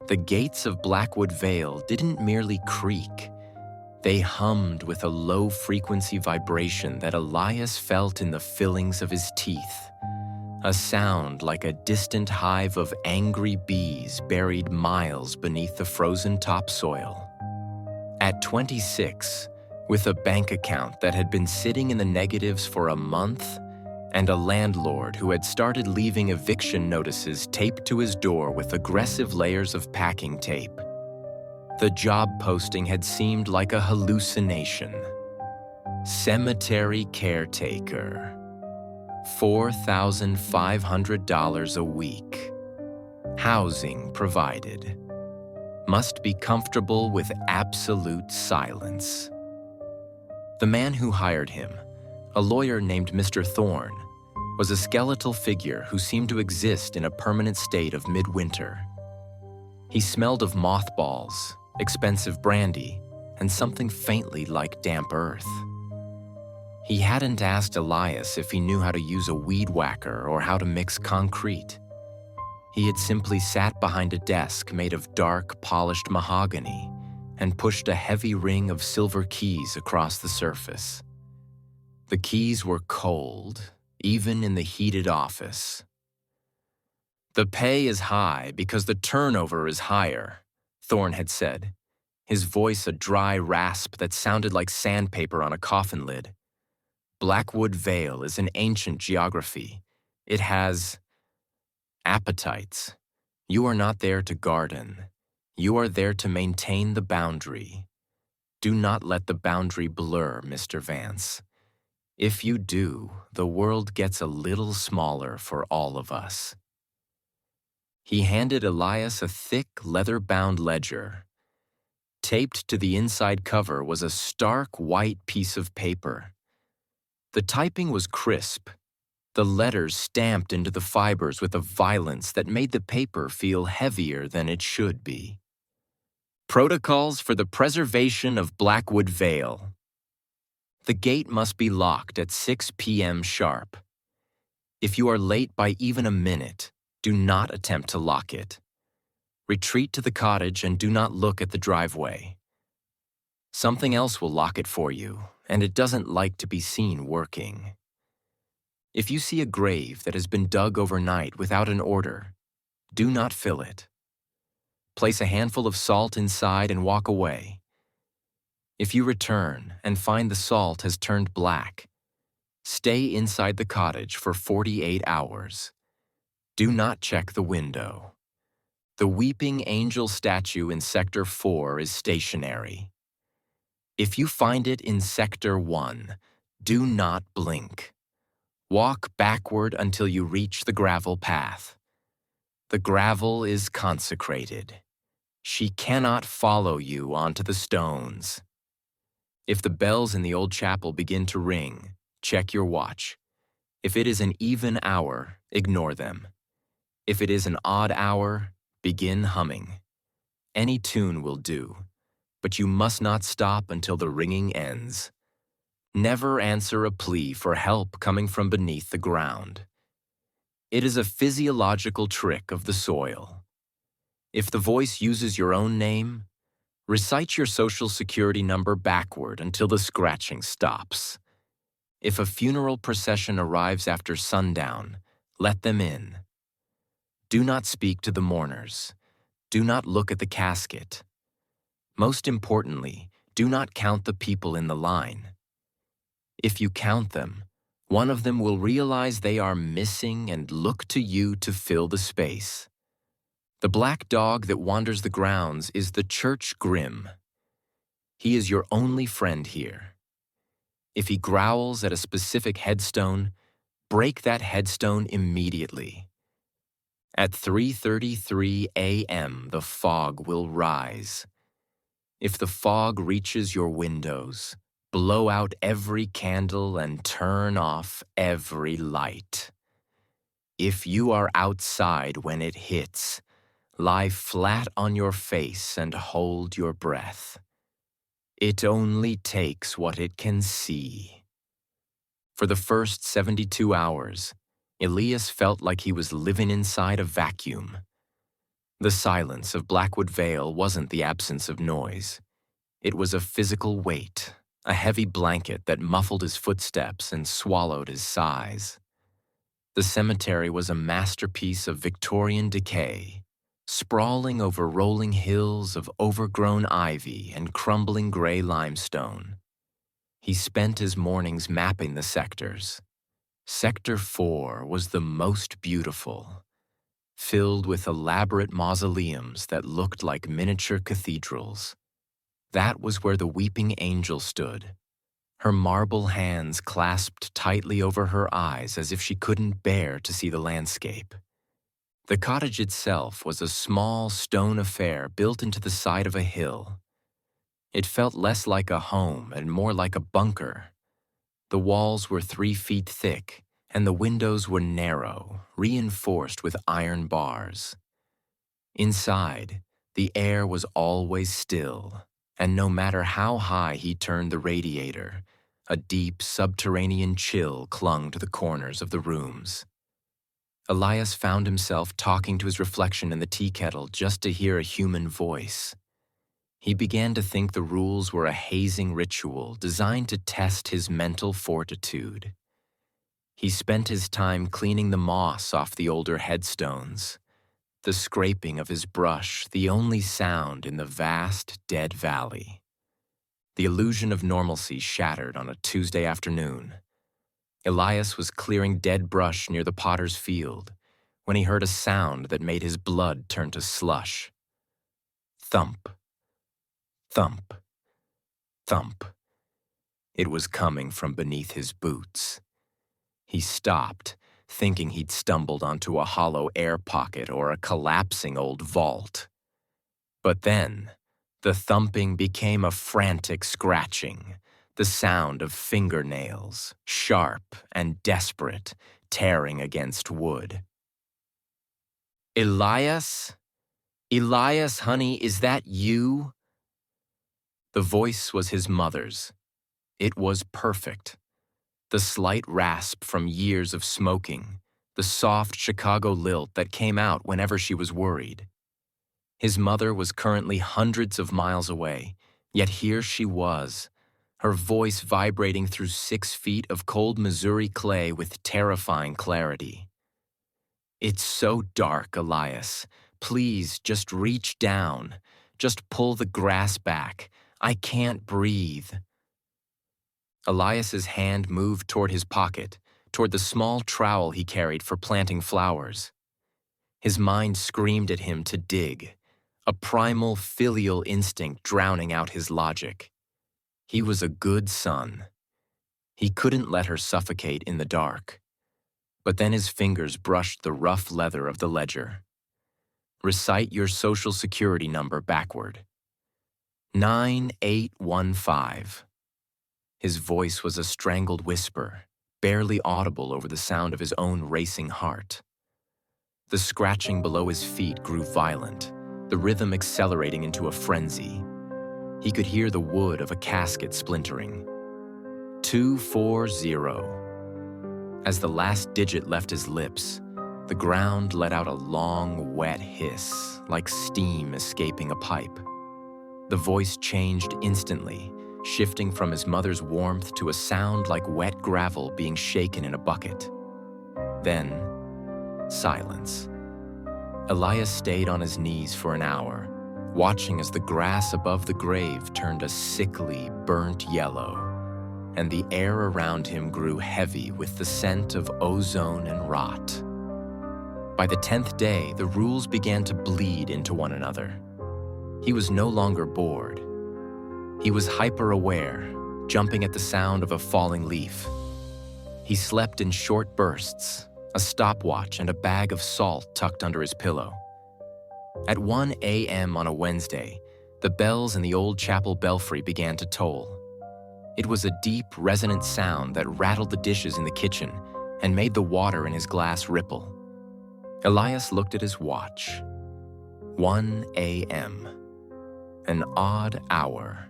The gates of Blackwood Vale didn't merely creak. They hummed with a low-frequency vibration that Elias felt in the fillings of his teeth, a sound like a distant hive of angry bees buried miles beneath the frozen topsoil. At 26, with a bank account that had been sitting in the negatives for a month, and a landlord who had started leaving eviction notices taped to his door with aggressive layers of packing tape, the job posting had seemed like a hallucination. Cemetery caretaker. $4,500 a week. Housing provided. Must be comfortable with absolute silence. The man who hired him, a lawyer named Mr. Thorne, was a skeletal figure who seemed to exist in a permanent state of midwinter. He smelled of mothballs, expensive brandy, and something faintly like damp earth. He hadn't asked Elias if he knew how to use a weed whacker or how to mix concrete. He had simply sat behind a desk made of dark, polished mahogany and pushed a heavy ring of silver keys across the surface. The keys were cold, even in the heated office. "The pay is high because the turnover is higher," Thorne had said, his voice a dry rasp that sounded like sandpaper on a coffin lid. Blackwood Vale is an ancient geography. It has appetites. You are not there to garden. You are there to maintain the boundary. Do not let the boundary blur, Mr. Vance. If you do, the world gets a little smaller for all of us. He handed Elias a thick, leather-bound ledger. Taped to the inside cover was a stark white piece of paper. The typing was crisp, the letters stamped into the fibers with a violence that made the paper feel heavier than it should be. Protocols for the preservation of Blackwood Vale. The gate must be locked at 6 p.m. sharp. If you are late by even a minute, do not attempt to lock it. Retreat to the cottage and do not look at the driveway. Something else will lock it for you, and it doesn't like to be seen working. If you see a grave that has been dug overnight without an order, do not fill it. Place a handful of salt inside and walk away. If you return and find the salt has turned black, stay inside the cottage for 48 hours. Do not check the window. The weeping angel statue in Sector 4 is stationary. If you find it in Sector 1, do not blink. Walk backward until you reach the gravel path. The gravel is consecrated. She cannot follow you onto the stones. If the bells in the old chapel begin to ring, check your watch. If it is an even hour, ignore them. If it is an odd hour, begin humming. Any tune will do, but you must not stop until the ringing ends. Never answer a plea for help coming from beneath the ground. It is a physiological trick of the soil. If the voice uses your own name, recite your social security number backward until the scratching stops. If a funeral procession arrives after sundown, let them in. Do not speak to the mourners. Do not look at the casket. Most importantly, do not count the people in the line. If you count them, one of them will realize they are missing and look to you to fill the space. The black dog that wanders the grounds is the church grim. He is your only friend here. If he growls at a specific headstone, break that headstone immediately. At 3:33 a.m., the fog will rise. If the fog reaches your windows, blow out every candle and turn off every light. If you are outside when it hits, lie flat on your face and hold your breath. It only takes what it can see. For the first 72 hours, Elias felt like he was living inside a vacuum. The silence of Blackwood Vale wasn't the absence of noise. It was a physical weight, a heavy blanket that muffled his footsteps and swallowed his sighs. The cemetery was a masterpiece of Victorian decay, sprawling over rolling hills of overgrown ivy and crumbling gray limestone. He spent his mornings mapping the sectors. Sector 4 was the most beautiful, filled with elaborate mausoleums that looked like miniature cathedrals. That was where the weeping angel stood, her marble hands clasped tightly over her eyes as if she couldn't bear to see the landscape. The cottage itself was a small stone affair built into the side of a hill. It felt less like a home and more like a bunker. The walls were 3 feet thick, and the windows were narrow, reinforced with iron bars. Inside, the air was always still, and no matter how high he turned the radiator, a deep subterranean chill clung to the corners of the rooms. Elias found himself talking to his reflection in the tea kettle just to hear a human voice. He began to think the rules were a hazing ritual designed to test his mental fortitude. He spent his time cleaning the moss off the older headstones, the scraping of his brush the only sound in the vast, dead valley. The illusion of normalcy shattered on a Tuesday afternoon. Elias was clearing dead brush near the potter's field when he heard a sound that made his blood turn to slush. Thump. Thump. Thump. It was coming from beneath his boots. He stopped, thinking he'd stumbled onto a hollow air pocket or a collapsing old vault. But then, the thumping became a frantic scratching, the sound of fingernails, sharp and desperate, tearing against wood. "Elias? Elias, honey, is that you?" The voice was his mother's. It was perfect. The slight rasp from years of smoking, the soft Chicago lilt that came out whenever she was worried. His mother was currently hundreds of miles away, yet here she was, her voice vibrating through 6 feet of cold Missouri clay with terrifying clarity. "It's so dark, Elias. Please, just reach down. Just pull the grass back. I can't breathe." Elias's hand moved toward his pocket, toward the small trowel he carried for planting flowers. His mind screamed at him to dig, a primal filial instinct drowning out his logic. He was a good son. He couldn't let her suffocate in the dark. But then his fingers brushed the rough leather of the ledger. "Recite your social security number backward." 9815. His voice was a strangled whisper, barely audible over the sound of his own racing heart. The scratching below his feet grew violent, the rhythm accelerating into a frenzy. He could hear the wood of a casket splintering. 240. As the last digit left his lips, the ground let out a long, wet hiss, like steam escaping a pipe. The voice changed instantly, shifting from his mother's warmth to a sound like wet gravel being shaken in a bucket. Then, silence. Elias stayed on his knees for an hour, watching as the grass above the grave turned a sickly, burnt yellow, and the air around him grew heavy with the scent of ozone and rot. By the 10th day, the rules began to bleed into one another. He was no longer bored. He was hyper-aware, jumping at the sound of a falling leaf. He slept in short bursts, a stopwatch and a bag of salt tucked under his pillow. At 1 a.m. on a Wednesday, the bells in the old chapel belfry began to toll. It was a deep, resonant sound that rattled the dishes in the kitchen and made the water in his glass ripple. Elias looked at his watch. 1 a.m. An odd hour.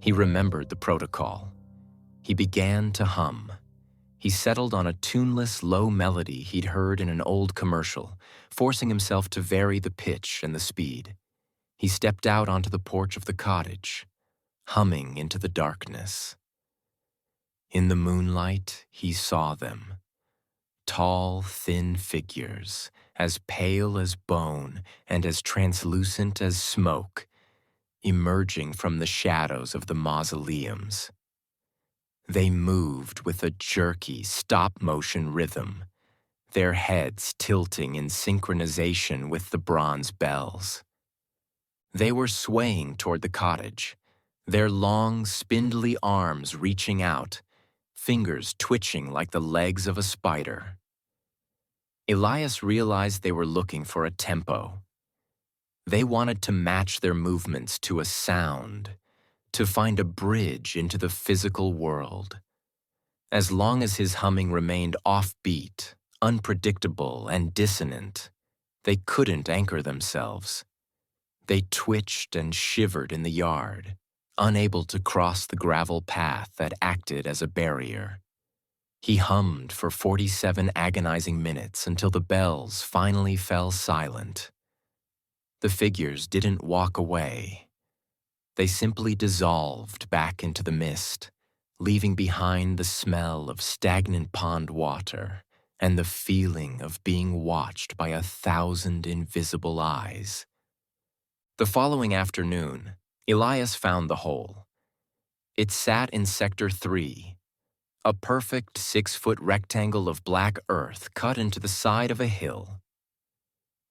He remembered the protocol. He began to hum. He settled on a tuneless, low melody he'd heard in an old commercial, forcing himself to vary the pitch and the speed. He stepped out onto the porch of the cottage, humming into the darkness. In the moonlight, he saw them. Tall, thin figures, as pale as bone and as translucent as smoke, emerging from the shadows of the mausoleums. They moved with a jerky, stop-motion rhythm, their heads tilting in synchronization with the bronze bells. They were swaying toward the cottage, their long, spindly arms reaching out, fingers twitching like the legs of a spider. Elias realized they were looking for a tempo. They wanted to match their movements to a sound, to find a bridge into the physical world. As long as his humming remained offbeat, unpredictable, and dissonant, they couldn't anchor themselves. They twitched and shivered in the yard, unable to cross the gravel path that acted as a barrier. He hummed for 47 agonizing minutes until the bells finally fell silent. The figures didn't walk away. They simply dissolved back into the mist, leaving behind the smell of stagnant pond water and the feeling of being watched by 1,000 invisible eyes. The following afternoon, Elias found the hole. It sat in Sector 3, a perfect 6-foot rectangle of black earth cut into the side of a hill.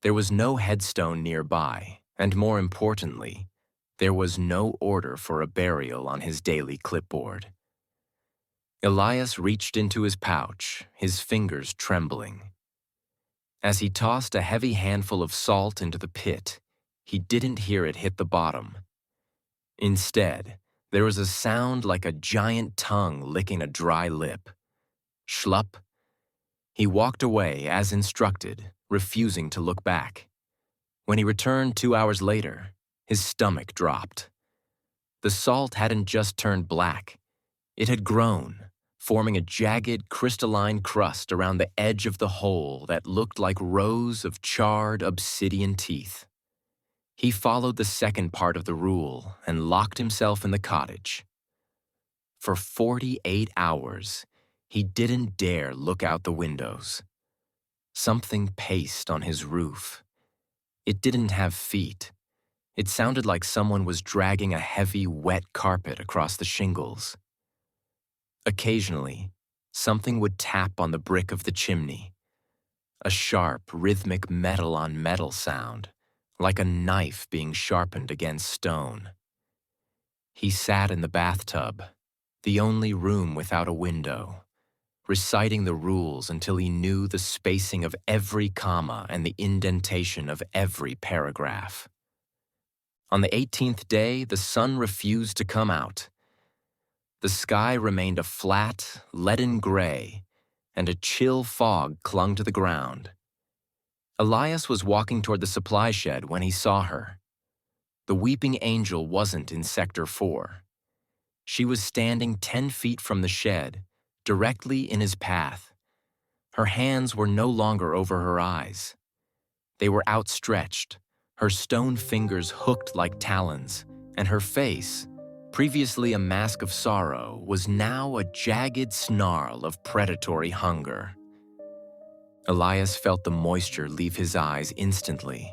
There was no headstone nearby, and more importantly, there was no order for a burial on his daily clipboard. Elias reached into his pouch, his fingers trembling. As he tossed a heavy handful of salt into the pit, he didn't hear it hit the bottom. Instead, there was a sound like a giant tongue licking a dry lip. Schlup. He walked away as instructed, refusing to look back. When he returned 2 hours later, his stomach dropped. The salt hadn't just turned black. It had grown, forming a jagged, crystalline crust around the edge of the hole that looked like rows of charred obsidian teeth. He followed the second part of the rule and locked himself in the cottage. For 48 hours, he didn't dare look out the windows. Something paced on his roof. It didn't have feet. It sounded like someone was dragging a heavy, wet carpet across the shingles. Occasionally, something would tap on the brick of the chimney. A sharp, rhythmic metal-on-metal sound, like a knife being sharpened against stone. He sat in the bathtub, the only room without a window, reciting the rules until he knew the spacing of every comma and the indentation of every paragraph. On the 18th day, the sun refused to come out. The sky remained a flat, leaden gray, and a chill fog clung to the ground. Elias was walking toward the supply shed when he saw her. The weeping angel wasn't in Sector 4. She was standing 10 feet from the shed, directly in his path. Her hands were no longer over her eyes. They were outstretched, her stone fingers hooked like talons, and her face, previously a mask of sorrow, was now a jagged snarl of predatory hunger. Elias felt the moisture leave his eyes instantly.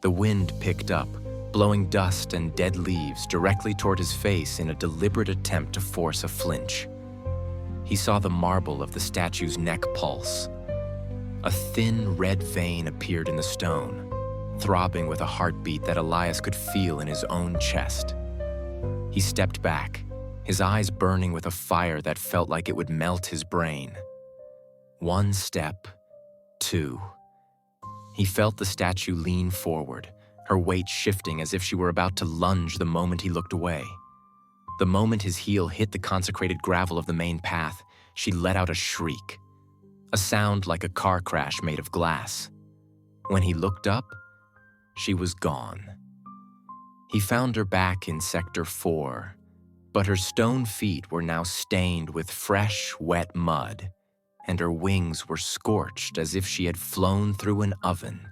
The wind picked up, blowing dust and dead leaves directly toward his face in a deliberate attempt to force a flinch. He saw the marble of the statue's neck pulse. A thin red vein appeared in the stone, throbbing with a heartbeat that Elias could feel in his own chest. He stepped back, his eyes burning with a fire that felt like it would melt his brain. 1 step, 2. He felt the statue lean forward, her weight shifting as if she were about to lunge the moment he looked away. The moment his heel hit the consecrated gravel of the main path, she let out a shriek, a sound like a car crash made of glass. When he looked up, she was gone. He found her back in Sector 4, But her stone feet were now stained with fresh, wet mud, and her wings were scorched as if she had flown through an oven.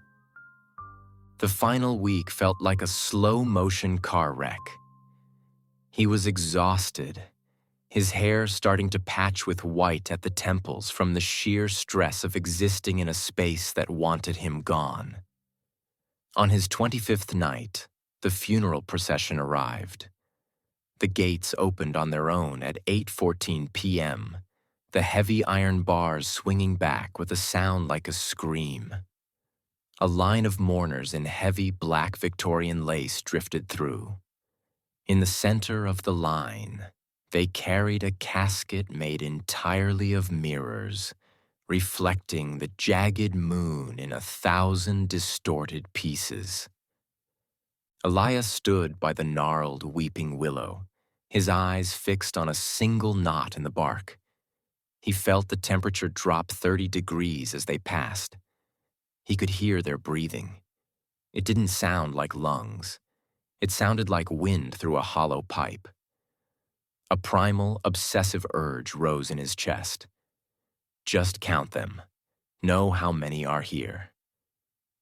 The final week felt like a slow-motion car wreck. He was exhausted, his hair starting to patch with white at the temples from the sheer stress of existing in a space that wanted him gone. On his 25th night, the funeral procession arrived. The gates opened on their own at 8:14 p.m., the heavy iron bars swinging back with a sound like a scream. A line of mourners in heavy black Victorian lace drifted through. In the center of the line, they carried a casket made entirely of mirrors, reflecting the jagged moon in 1,000 distorted pieces. Elias stood by the gnarled, weeping willow, his eyes fixed on a single knot in the bark. He felt the temperature drop 30 degrees as they passed. He could hear their breathing. It didn't sound like lungs. It sounded like wind through a hollow pipe. A primal, obsessive urge rose in his chest. Just count them. Know how many are here.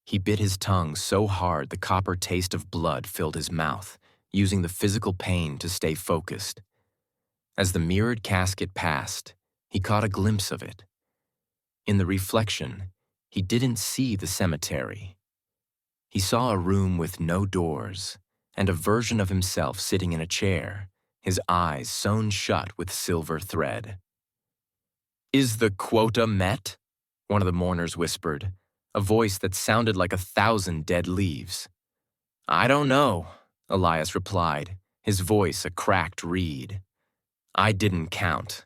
He bit his tongue so hard the copper taste of blood filled his mouth, using the physical pain to stay focused. As the mirrored casket passed, he caught a glimpse of it. In the reflection, he didn't see the cemetery. He saw a room with no doors, and a version of himself sitting in a chair, his eyes sewn shut with silver thread. "Is the quota met?" one of the mourners whispered, a voice that sounded like 1,000 dead leaves. "I don't know," Elias replied, his voice a cracked reed. "I didn't count."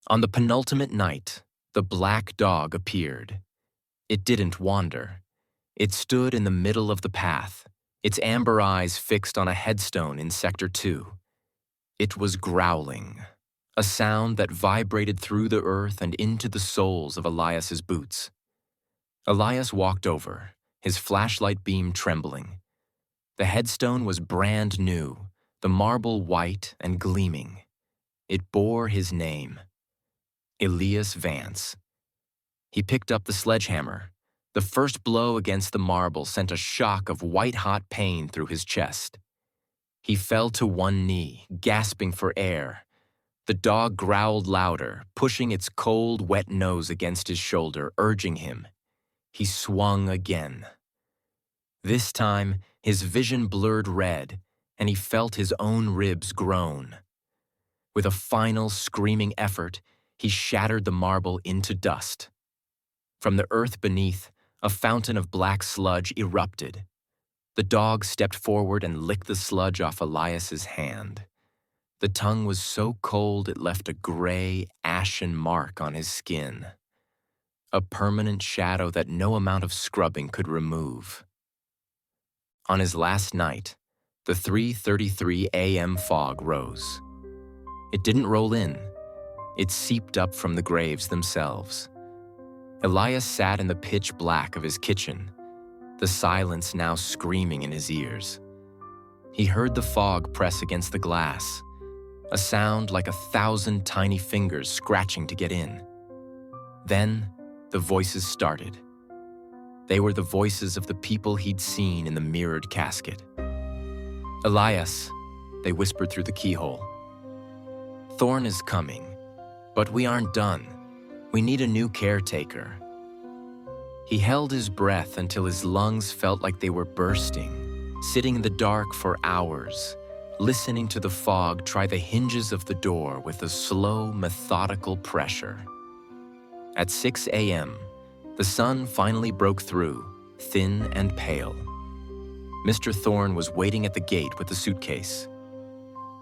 On the penultimate night, the black dog appeared. It didn't wander. It stood in the middle of the path, its amber eyes fixed on a headstone in Sector 2. It was growling, a sound that vibrated through the earth and into the soles of Elias's boots. Elias walked over, his flashlight beam trembling. The headstone was brand new, the marble white and gleaming. It bore his name, Elias Vance. He picked up the sledgehammer. The first blow against the marble sent a shock of white-hot pain through his chest. He fell to one knee, gasping for air. The dog growled louder, pushing its cold, wet nose against his shoulder, urging him. He swung again. This time, his vision blurred red, and he felt his own ribs groan. With a final, screaming effort, he shattered the marble into dust. From the earth beneath, a fountain of black sludge erupted. The dog stepped forward and licked the sludge off Elias's hand. The tongue was so cold it left a gray, ashen mark on his skin. A permanent shadow that no amount of scrubbing could remove. On his last night, the 3:33 a.m. fog rose. It didn't roll in. It seeped up from the graves themselves. Elias sat in the pitch black of his kitchen, the silence now screaming in his ears. He heard the fog press against the glass, a sound like 1,000 tiny fingers scratching to get in. Then, the voices started. They were the voices of the people he'd seen in the mirrored casket. "Elias," they whispered through the keyhole. "Thorn is coming, but we aren't done. We need a new caretaker." He held his breath until his lungs felt like they were bursting, sitting in the dark for hours, listening to the fog try the hinges of the door with a slow, methodical pressure. At 6 a.m., the sun finally broke through, thin and pale. Mr. Thorne was waiting at the gate with the suitcase.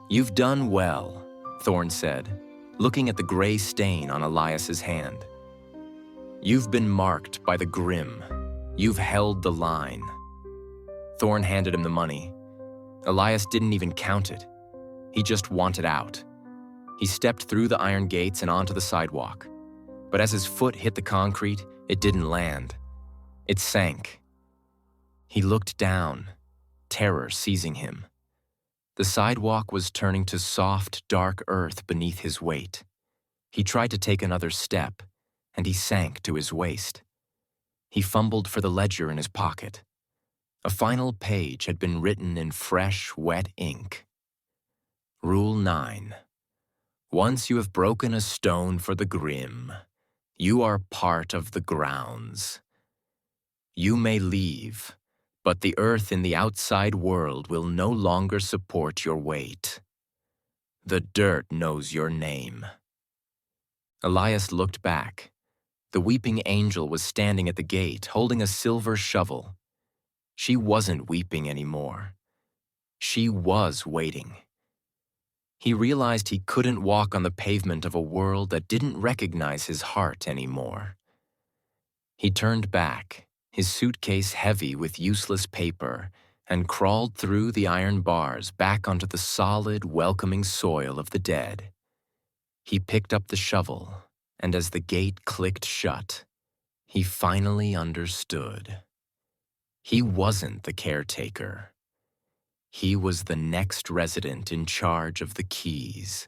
"You've done well," Thorne said, looking at the gray stain on Elias's hand. "You've been marked by the grim. You've held the line." Thorne handed him the money. Elias didn't even count it. He just wanted out. He stepped through the iron gates and onto the sidewalk. But as his foot hit the concrete, it didn't land. It sank. He looked down, terror seizing him. The sidewalk was turning to soft, dark earth beneath his weight. He tried to take another step, and he sank to his waist. He fumbled for the ledger in his pocket. A final page had been written in fresh, wet ink. Rule 9. Once you have broken a stone for the grim, you are part of the grounds. You may leave, but the earth in the outside world will no longer support your weight. The dirt knows your name. Elias looked back. The weeping angel was standing at the gate, holding a silver shovel. She wasn't weeping anymore. She was waiting. He realized he couldn't walk on the pavement of a world that didn't recognize his heart anymore. He turned back, his suitcase heavy with useless paper, and crawled through the iron bars back onto the solid, welcoming soil of the dead. He picked up the shovel, and as the gate clicked shut, he finally understood. He wasn't the caretaker. He was the next resident in charge of the keys,